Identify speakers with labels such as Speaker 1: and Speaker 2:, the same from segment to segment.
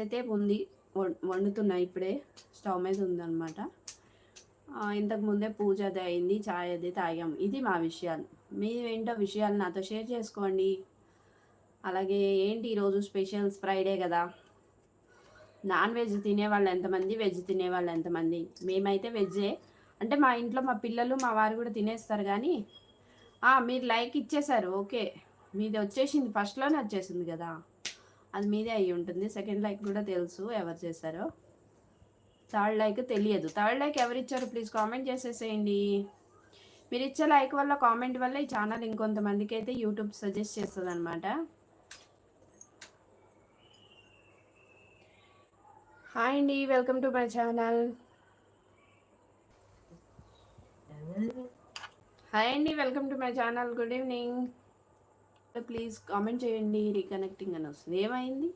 Speaker 1: అయితే ఉంది, వండుతున్నా ఇప్పుడే, స్టవ్ మీద ఉందన్నమాట. ఇంతకు ముందే పూజ అది అయింది, చాయ్ అది తాగాం. ఇది మా విషయాలు. ఏంటో విషయాలు నాతో షేర్ చేసుకోండి. అలాగే ఏంటి ఈరోజు స్పెషల్స్, ఫ్రైడే కదా. నాన్ వెజ్ తినేవాళ్ళు ఎంతమంది, వెజ్ తినేవాళ్ళు ఎంతమంది? మేమైతే వెజ్జే. అంటే మా ఇంట్లో మా పిల్లలు మా వారు కూడా తినేస్తారు. కానీ మీరు లైక్ ఇచ్చేశారు, ఓకే, మీది వచ్చేసింది, ఫస్ట్లోనే వచ్చేసింది కదా, అది మీదే అయ్యి ఉంటుంది. సెకండ్ లైక్ కూడా తెలుసు ఎవరు చేశారో. థర్డ్ లైక్ తెలియదు. థర్డ్ లైక్ ఎవరు ఇచ్చారు ప్లీజ్ కామెంట్ చేసేసేయండి. మీరు ఇచ్చే లైక్ వల్ల, కామెంట్ వల్ల ఈ ఛానల్ ఇంకొంతమందికి అయితే యూట్యూబ్ సజెస్ట్ చేస్తుంది అనమాట. హాయ్ అండి, welcome to my channel. Hi అండి, welcome to my channel. Good evening. Please comment చేయండి. రీకనెక్టింగ్ అని వస్తుంది. ఏమైంది?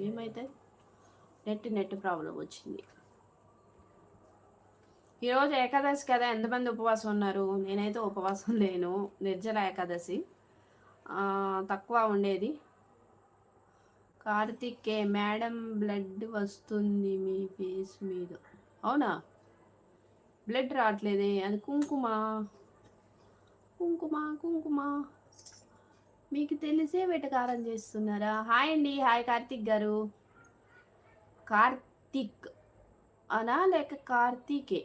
Speaker 1: ఏమైతే నెట్ ప్రాబ్లం వచ్చింది. ఈరోజు ఏకాదశి కదా, ఎంతమంది ఉపవాసం ఉన్నారు? నేనైతే ఉపవాసం లేను, నిర్జల ఏకాదశి. తక్కువ ఉండేది. కార్తిక్ మేడం బ్లడ్ వస్తుంది మీ ఫేస్ మీద. అవునా? బ్లడ్ రావట్లేదే, అది కుంకుమ కుంకుమ కుంకుమ. మీకు తెలిసే వెటకారం చేస్తున్నారా? హాయ్ అండి, హాయ్ కార్తిక్ గారు. కార్తిక్ అనా లేక కార్తీకే?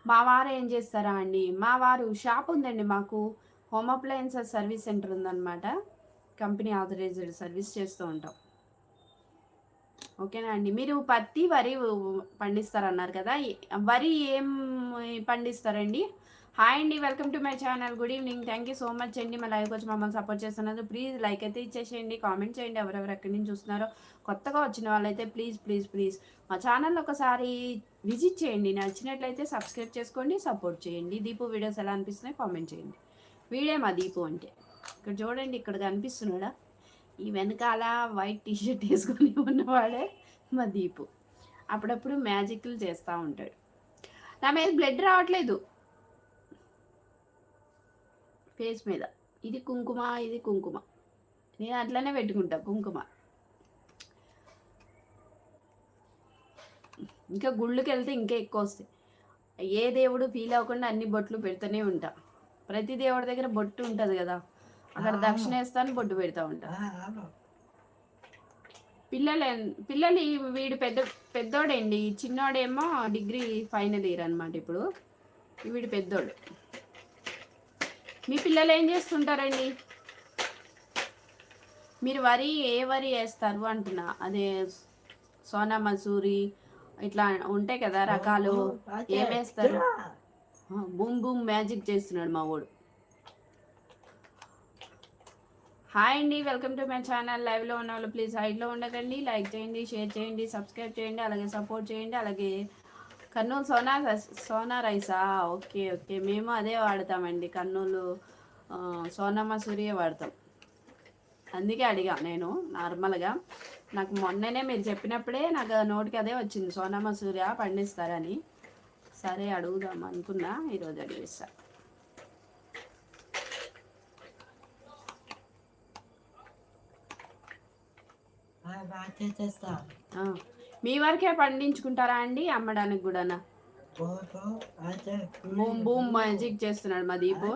Speaker 1: మా వారు ఏం చేస్తారా అండి? మా వారు షాప్ ఉందండి మాకు, హోమ్ అప్లయన్సెస్ సర్వీస్ సెంటర్ ఉందన్నమాట. కంపెనీ ఆథరైజ్డ్ సర్వీస్ చేస్తూ ఉంటాం. ఓకేనా అండి. మీరు పత్తి, వరి పండిస్తారన్నారు కదా, వరి ఏం పండిస్తారండి? హాయ్ అండి, welcome to my channel. Good evening. Thank you so much అండి మా లైవ్కి వచ్చి మమ్మల్ని సపోర్ట్ చేస్తున్నారు. ప్లీజ్ లైక్ అయితే ఇచ్చేసేయండి, కామెంట్ చేయండి. ఎవరెవరు ఎక్కడి నుంచి చూస్తున్నారో కొత్తగా వచ్చిన వాళ్ళైతే ప్లీజ్ ప్లీజ్ ప్లీజ్ మా ఛానల్ ఒకసారి విజిట్ చేయండి. నచ్చినట్లయితే సబ్స్క్రైబ్ చేసుకోండి, సపోర్ట్ చేయండి. దీపు వీడియోస్ ఎలా అనిపిస్తున్నాయి కామెంట్ చేయండి. వీడే మా దీపు అంటే. ఇక్కడ చూడండి, ఇక్కడ కనిపిస్తున్నాడా? ఈ వెనకాల వైట్ టీషర్ట్ వేసుకొని ఉన్నవాడే మా దీపు. అప్పుడప్పుడు మ్యాజిక్లు చేస్తూ ఉంటాడు. నా మీద బ్లడ్ రావట్లేదు ఫేస్ మీద. ఇది కుంకుమ, ఇది కుంకుమ. నేను అట్లనే పెట్టుకుంటా కుంకుమ. ఇంకా గుళ్ళకి వెళ్తే ఇంకా ఎక్కువ వస్తాయి. ఏ దేవుడు ఫీల్ అవ్వకుండా అన్ని బొట్లు పెడుతూనే ఉంటా. ప్రతి దేవుడి దగ్గర బొట్టు ఉంటుంది కదా, అక్కడ దక్షిణ వేస్తాను, బొట్టు పెడతా ఉంటా. పిల్లలు వీడు పెద్దోడండి, చిన్నోడేమో డిగ్రీ ఫైనల్ ఇయర్ అనమాట ఇప్పుడు. వీడు పెద్దోడు. మీ పిల్లలు ఏం చేస్తుంటారండి? మీరు ఏ వరి వేస్తారు అంటున్నా? అదే సోనా మసూరి ఇట్లా ఉంటాయి కదా రకాలు, ఏమేస్తారు? బూమ్ బూమ్ మ్యాజిక్ చేస్తున్నాడు మా వాడు. హాయ్ అండి, వెల్కమ్ టు మై ఛానల్. లైవ్లో ఉన్న వాళ్ళు ప్లీజ్ హైడ్లో ఉండకండి, లైక్ చేయండి, షేర్ చేయండి, సబ్స్క్రైబ్ చేయండి, అలాగే సపోర్ట్ చేయండి. అలాగే కర్నూలు సోనా రైసా? ఓకే ఓకే, మేము అదే వాడతామండి. కర్నూలు సోనా మసూరియే వాడతాం. అందుకే అడిగా నేను నార్మల్గా. నాకు మొన్ననే మీరు చెప్పినప్పుడే నాకు నోటికి అదే వచ్చింది, సోనా మసూరియా పండిస్తారని. సరే అడుగుదాం అనుకున్నా, ఈరోజు అడిగేస్తా. మీ వరకే పండించుకుంటారా అండి, అమ్మడానికి కూడానా? బూమ్ బూమ్ మ్యాజిక్ చేస్తున్నాడు మా దీపు.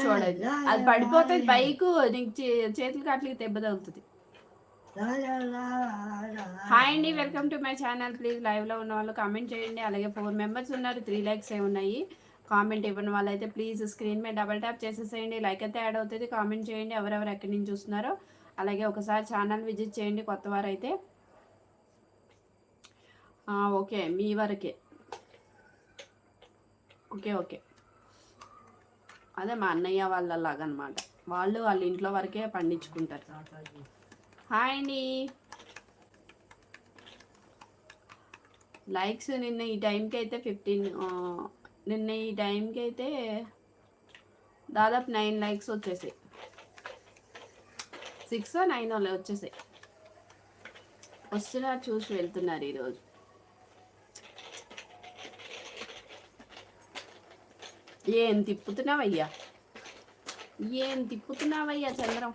Speaker 1: చూడండి, అది పడిపోతుంది బైక్, నీకు చేతులు కాట్లకి దెబ్బ తగులుతుంది. హాయ్ అండి, welcome to my channel. Please లైవ్లో ఉన్న వాళ్ళు కామెంట్ చేయండి. అలాగే 4 మెంబర్స్ ఉన్నారు, 3 లైక్స్ ఉన్నాయి. కామెంట్ ఇవ్వని వాళ్ళైతే ప్లీజ్ స్క్రీన్ మీద డబల్ ట్యాప్ చేసేసేయండి. లైక్ అయితే యాడ్ అవుతుంది. కామెంట్ చేయండి ఎవరెవరు ఎక్కడి నుంచి చూస్తున్నారో. అలాగే ఒకసారి ఛానల్ విజిట్ చేయండి కొత్త వారైతే. ఓకే, మీ వరకే. ఓకే ఓకే, అదే మా అన్నయ్య వాళ్ళలాగా అనమాట. వాళ్ళ ఇంట్లో వరకే పండించుకుంటారు. హాయ్ అండి. లైక్స్ నిన్న ఈ టైంకి అయితే 15, నిన్న ఈ టైంకి అయితే దాదాపు 9 లైక్స్ వచ్చేసాయి. 6 or 9 వచ్చేసాయి. వస్తున్నారు, చూసి వెళ్తున్నారు ఈరోజు. ఏం తిప్పుతున్నావయ్యా చంద్రం?